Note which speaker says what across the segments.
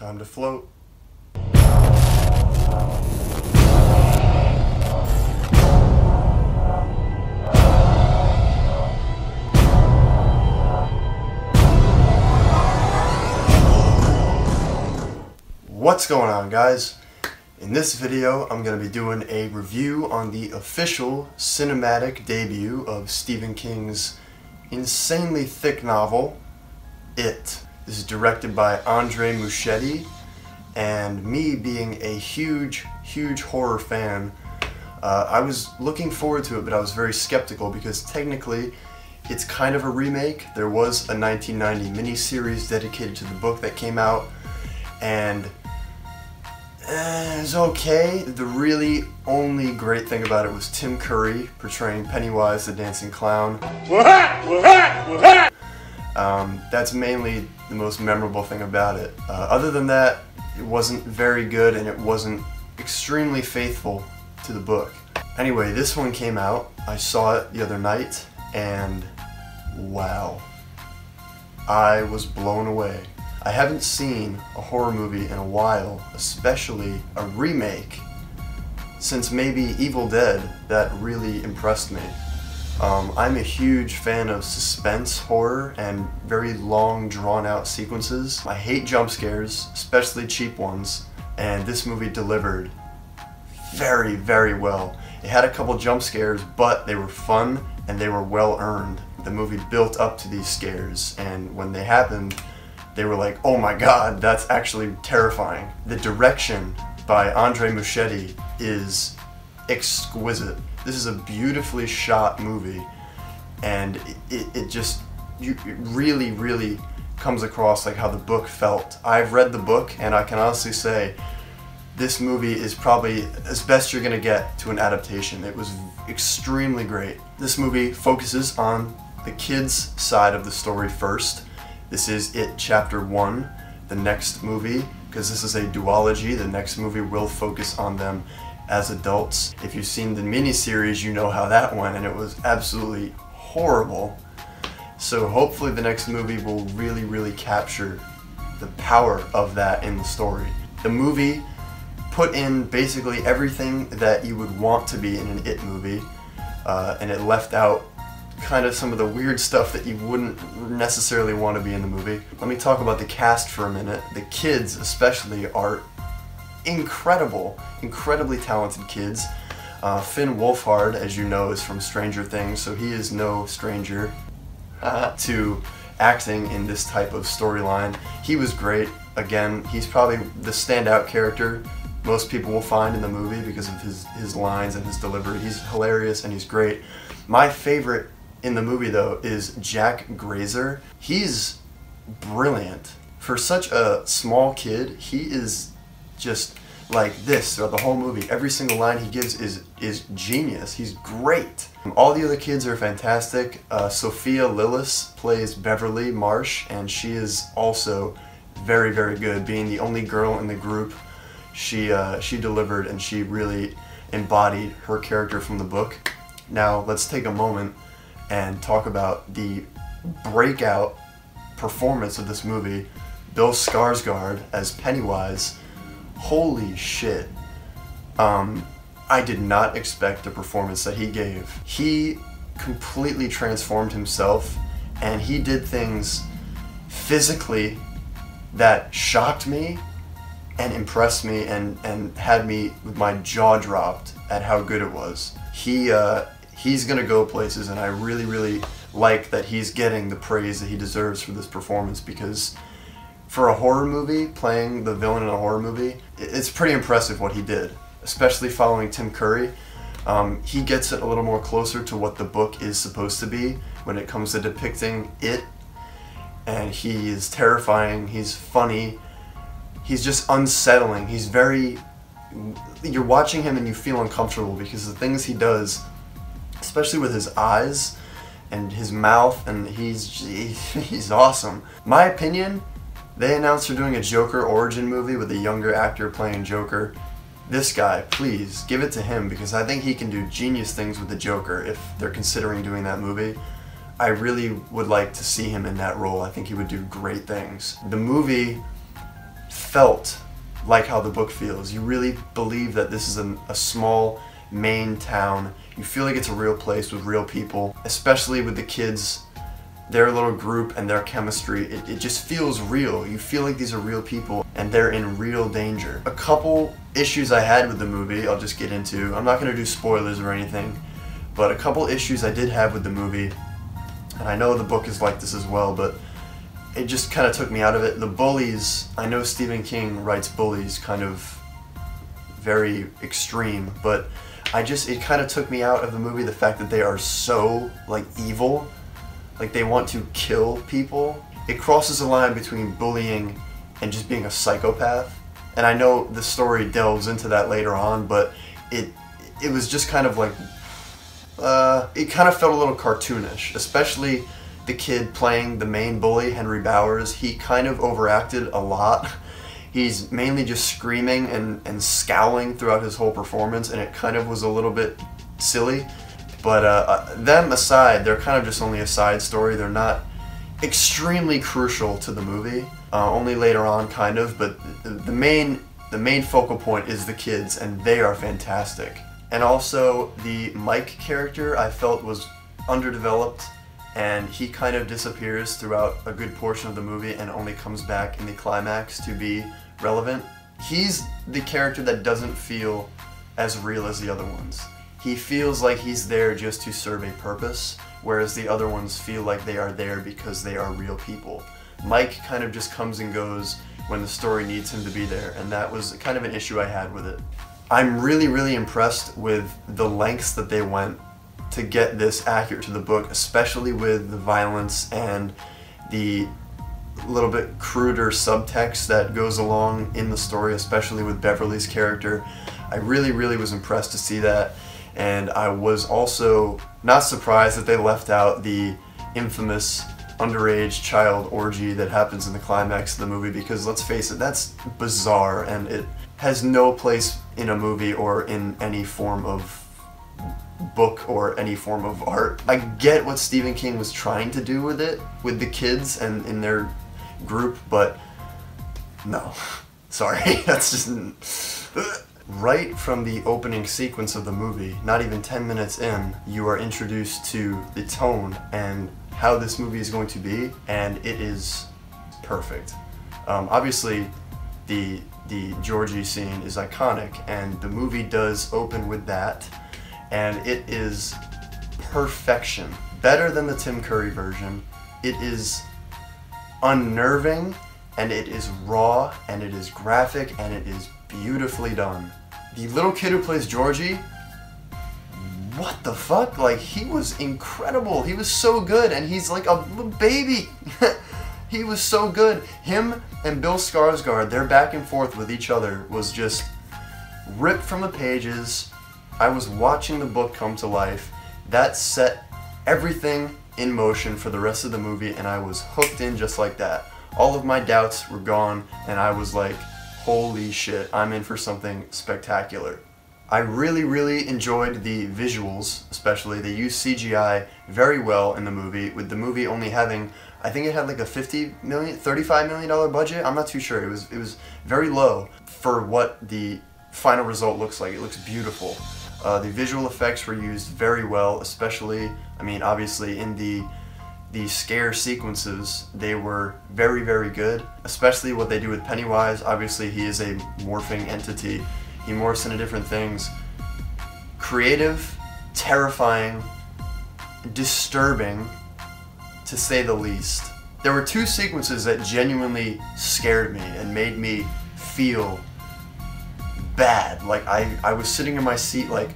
Speaker 1: Time to float. What's going on, guys? In this video, I'm going to be doing a review on the official cinematic debut of Stephen King's insanely thick novel, It. This is directed by Andre Muschietti, and me being a huge horror fan, I was looking forward to it, but I was very skeptical because technically it's kind of a remake. There was a 1990 miniseries dedicated to the book that came out, and it was okay. The really only great thing about it was Tim Curry portraying Pennywise the dancing clown. That's mainly the most memorable thing about it. Other than that, it wasn't very good and it wasn't extremely faithful to the book. Anyway, this one came out. I saw it the other night and wow, I was blown away. I haven't seen a horror movie in a while, especially a remake, since maybe Evil Dead, that really impressed me. I'm a huge fan of suspense horror and very long, drawn-out sequences. I hate jump scares, especially cheap ones, and this movie delivered very well. It had a couple jump scares, but they were fun and they were well earned. The movie built up to these scares, and when they happened, they were like, oh my god, that's actually terrifying. The direction by Andre Muschietti is exquisite. This is a beautifully shot movie, and it really comes across like how the book felt. I've read the book, and I can honestly say this movie is probably as best you're gonna get to an adaptation. It was extremely great. This movie focuses on the kids' side of the story first. This is It Chapter 1. The next movie, because this is a duology, the next movie will focus on them as adults. If you've seen the miniseries, you know how that went, and it was absolutely horrible. So hopefully the next movie will really capture the power of that in the story. The movie put in basically everything that you would want to be in an It movie, and it left out kind of some of the weird stuff that you wouldn't necessarily want to be in the movie. Let me talk about the cast for a minute. The kids especially are incredibly talented kids. Finn Wolfhard, as you know, is from Stranger Things, so he is no stranger to acting in this type of storyline. He was great. Again, he's probably the standout character most people will find in the movie because of his lines and his delivery. He's hilarious and he's great. My favorite in the movie, though, is Jack Grazer. He's brilliant. For such a small kid, he is just like this throughout the whole movie. Every single line he gives is genius. He's great. All the other kids are fantastic. Sophia Lillis plays Beverly Marsh, and she is also very good. Being the only girl in the group, she delivered, and she really embodied her character from the book. Now let's take a moment and talk about the breakout performance of this movie. Bill Skarsgård as Pennywise. Holy shit. I did not expect the performance that he gave. He completely transformed himself, and he did things physically that shocked me and impressed me and had me with my jaw dropped at how good it was. He's gonna go places, and I really like that he's getting the praise that he deserves for this performance, because for a horror movie, playing the villain in a horror movie, it's pretty impressive what he did, especially following Tim Curry. He gets it a little more closer to what the book is supposed to be when it comes to depicting it, and he is terrifying, he's funny, he's just unsettling, you're watching him and you feel uncomfortable because the things he does, especially with his eyes and his mouth, and he's awesome. My opinion, they announced they're doing a Joker origin movie with a younger actor playing Joker. This guy, please, give it to him, because I think he can do genius things with the Joker if they're considering doing that movie. I really would like to see him in that role. I think he would do great things. The movie felt like how the book feels. You really believe that this is a small Maine town. You feel like it's a real place with real people, especially with the kids, their little group and their chemistry. It just feels real. You feel like these are real people and they're in real danger. A couple issues I had with the movie, I'll just get into. I'm not going to do spoilers or anything, but a couple issues I did have with the movie, and I know the book is like this as well, but it just kind of took me out of it. The bullies, I know Stephen King writes bullies kind of very extreme, but it kind of took me out of the movie, the fact that they are so, like, evil. Like, they want to kill people. It crosses a line between bullying and just being a psychopath. And I know the story delves into that later on, but it was just kind of like, it kind of felt a little cartoonish, especially the kid playing the main bully, Henry Bowers. He kind of overacted a lot. He's mainly just screaming and scowling throughout his whole performance, and it kind of was a little bit silly. But them aside, they're kind of just only a side story. They're not extremely crucial to the movie. Only later on, kind of. But the main focal point is the kids, and they are fantastic. And also, the Mike character I felt was underdeveloped, and he kind of disappears throughout a good portion of the movie and only comes back in the climax to be relevant. He's the character that doesn't feel as real as the other ones. He feels like he's there just to serve a purpose, whereas the other ones feel like they are there because they are real people. Mike kind of just comes and goes when the story needs him to be there, and that was kind of an issue I had with it. I'm really, really impressed with the lengths that they went to get this accurate to the book, especially with the violence and the little bit cruder subtext that goes along in the story, especially with Beverly's character. I really, really was impressed to see that, and I was also not surprised that they left out the infamous underage child orgy that happens in the climax of the movie, because let's face it, that's bizarre and it has no place in a movie or in any form of book or any form of art. I get what Stephen King was trying to do with it, with the kids and in their group, but no. Sorry, that's just... Right from the opening sequence of the movie, not even 10 minutes in, you are introduced to the tone and how this movie is going to be, and it is perfect. Obviously, the Georgie scene is iconic, and the movie does open with that, and it is perfection. Better than the Tim Curry version. It is unnerving, and it is raw, and it is graphic, and it is beautifully done. The little kid who plays Georgie, what the fuck? Like, he was incredible. He was so good, and he's like a little baby. He was so good. Him and Bill Skarsgård, their back and forth with each other was just ripped from the pages. I was watching the book come to life. That set everything in motion for the rest of the movie, and I was hooked in just like that. All of my doubts were gone, and I was like, holy shit, I'm in for something spectacular. I really, really enjoyed the visuals, especially. They used CGI very well in the movie, with the movie only having, I think it had like a $35 million budget. I'm not too sure. It was very low for what the final result looks like. It looks beautiful. The visual effects were used very well, especially, I mean, obviously in the scare sequences, they were very, very good, especially what they do with Pennywise. Obviously, he is a morphing entity. He morphs into different things. Creative, terrifying, disturbing, to say the least. There were two sequences that genuinely scared me and made me feel bad. Like, I was sitting in my seat like,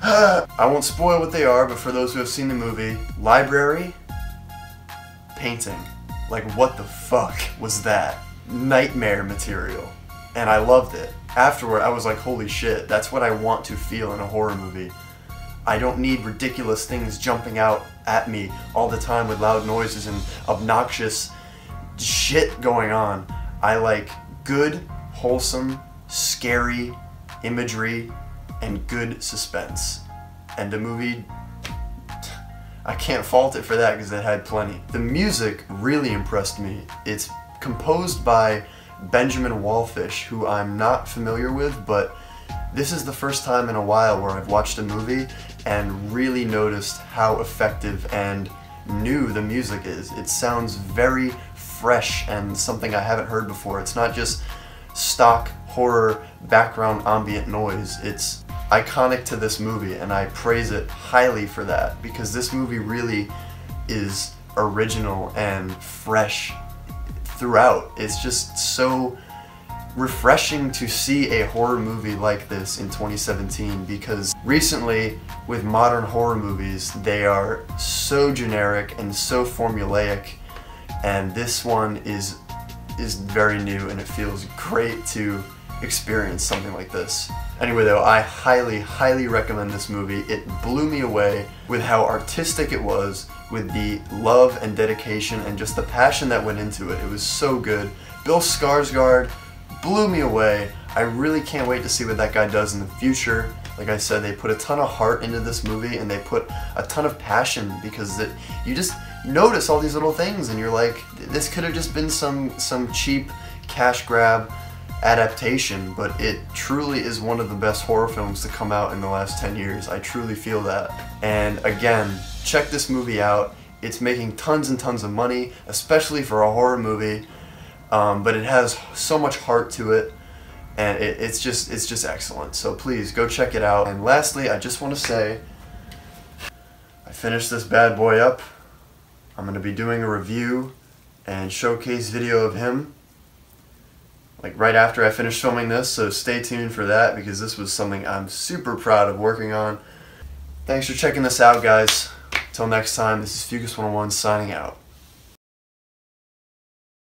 Speaker 1: I won't spoil what they are, but for those who have seen the movie, library, painting. Like, what the fuck was that? Nightmare material. And I loved it. Afterward, I was like, holy shit, that's what I want to feel in a horror movie. I don't need ridiculous things jumping out at me all the time with loud noises and obnoxious shit going on. I like good, wholesome, scary imagery and good suspense. And the movie, I can't fault it for that because it had plenty. The music really impressed me. It's composed by Benjamin Wallfish, who I'm not familiar with, but this is the first time in a while where I've watched a movie and really noticed how effective and new the music is. It sounds very fresh and something I haven't heard before. It's not just stock horror background ambient noise. It's iconic to this movie, and I praise it highly for that, because this movie really is original and fresh throughout. It's just so refreshing to see a horror movie like this in 2017, because recently with modern horror movies they are so generic and so formulaic, and this one is very new, and it feels great to experience something like this. Anyway though, I highly recommend this movie. It blew me away with how artistic it was, with the love and dedication and just the passion that went into it. It was so good. Bill Skarsgård blew me away. I really can't wait to see what that guy does in the future. Like I said, they put a ton of heart into this movie, and they put a ton of passion, because you just notice all these little things and you're like, this could have just been some cheap cash grab adaptation, but it truly is one of the best horror films to come out in the last 10 years. I truly feel that. And again, check this movie out. It's making tons and tons of money, especially for a horror movie, but it has so much heart to it, and it's just excellent. So please go check it out. And lastly, I just want to say, I finished this bad boy up. I'm going to be doing a review and showcase video of him like right after I finish filming this, so stay tuned for that, because this was something I'm super proud of working on. Thanks for checking this out, guys. Till next time, this is Fucus 101 signing out.